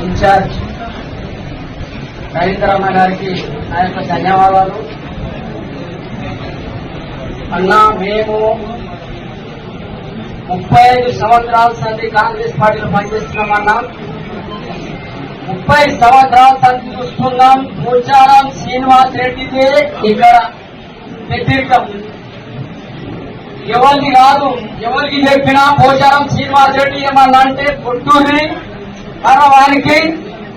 Incharge రవీంద్రమ్మ గారికి నా యొక్క ధన్యవాదాలు. అన్నా, మేము 35 సంవత్సరాల సంది కాంగ్రెస్ పార్టీలో పనిచేస్తున్నామన్నా. 30 సంవత్సరాల సంది చూస్తున్నాం. పోచారం శ్రీనివాస్ రెడ్డిదే ఇక్కడ వ్యతిరేకం. ఎవరికి కాదు, ఎవరికి చెప్పినా పోచారం శ్రీనివాస్ రెడ్డి ఏమన్నా అంటే పుట్టూరి వారికి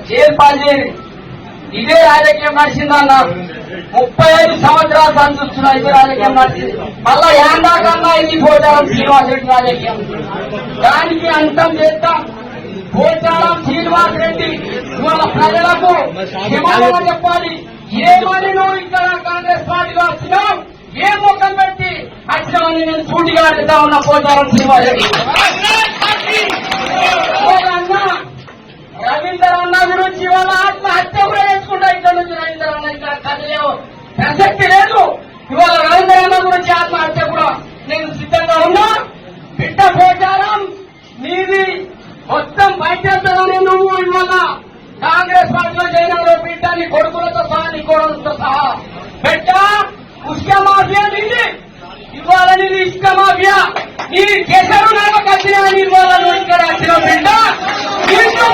చేయాలి. ఇదే రాజకీయం నడిచిందన్న. 35 సంవత్సరాలు సంచుస్తున్నా ఇదే రాజకీయం నడిచింది. మళ్ళా ఏందాకన్నా ఇది పోచారం శ్రీనివాస్ రెడ్డి రాజకీయం. దానికి అంతం చేద్దాం. పోచారం శ్రీనివాస్ రెడ్డి ఇవాళ ప్రజలకు క్షమాపణ చెప్పాలి. ఏమని నువ్వు ఇక్కడ కాంగ్రెస్ పార్టీలో వచ్చినావు, ఏ ముఖం పెట్టి వచ్చినామని నేను సూటిగా అడుగుతా ఉన్నా. పోచారం శ్రీనివాస్ రెడ్డి రవీందర్ అన్న గురించి ఇవాళ ఆత్మహత్య కూడా చేసుకుంటా. ఇక్కడ నుంచి రవీందర్ అన్న ఇక్కడ కదిలే ప్రసక్తి లేదు. ఇవాళ రవీందర్ అన్న గురించి ఆత్మహత్య కూడా నేను సిద్ధంగా ఉన్నా. బిడ్డ పోచారం నీది మొత్తం బయటేస్తానని నువ్వు ఇవాళ కాంగ్రెస్ పార్టీలో చేయడంలో బిడ్డ నీ కొడుకులతో సహా నీ కొడుకులతో సహా బిడ్డ ఉష్క మాఫియా నీది. ఇవాళ నీది ఇష్క మాఫియా. నీ కేసరు నాకు వచ్చిన ఇవాళ నువ్వు ఇక్కడ వచ్చిన బిడ్డ నిన్ను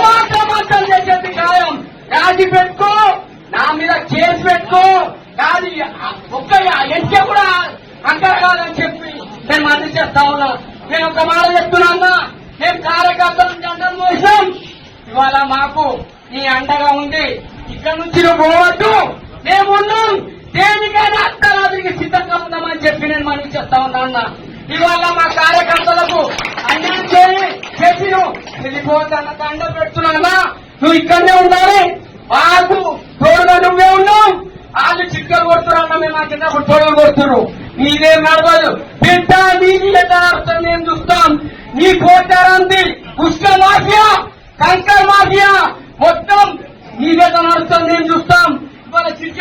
మాత్రం చేసేది ఖాయం. రాజీ పెట్టుకో, నా మీద కేసు పెట్టుకో. కాదు ఒక్క ఎంకే కూడా అంకర కాదని చెప్పి నేను మద్దతు చేస్తా ఉన్నా. నేను ఒక మాట చెప్తున్నా, మేము కార్యకర్తల నుంచి అండలు మోసాం. ఇవాళ మాకు నీ అండగా ఉంది. ఇక్కడ నుంచి నువ్వు పోవద్దు, మేమున్నాం. దేనికైనా అర్ధరాత్రికి సిద్ధంగా ఉందామని చెప్పి నేను మనవి చేస్తా ఉన్నా అన్న. ఇవాళ మా కార్యకర్తలకు అన్యాయం చేసి నువ్వు వెళ్ళిపోవద్దన్న దండ పెడుతున్నా. నువ్వు ఇక్కడనే ఉండాలి. మాకు తోడుగా నువ్వే ఉన్నావు. వాళ్ళు చిక్కలు కొడుతున్నా, మేము మా కింద తోడుగా కొడుతున్నారు. నీదేం నడవదు బిడ్డ. నీది ఎట్లా నడుస్తుంది నేను చూస్తాం. నీ పోటారంది ఉష్క మాఫియా, కంకర్ మాఫియా మొత్తం నీదెట్లా నడుస్తుంది నేను చూస్తాం. ఇవాళ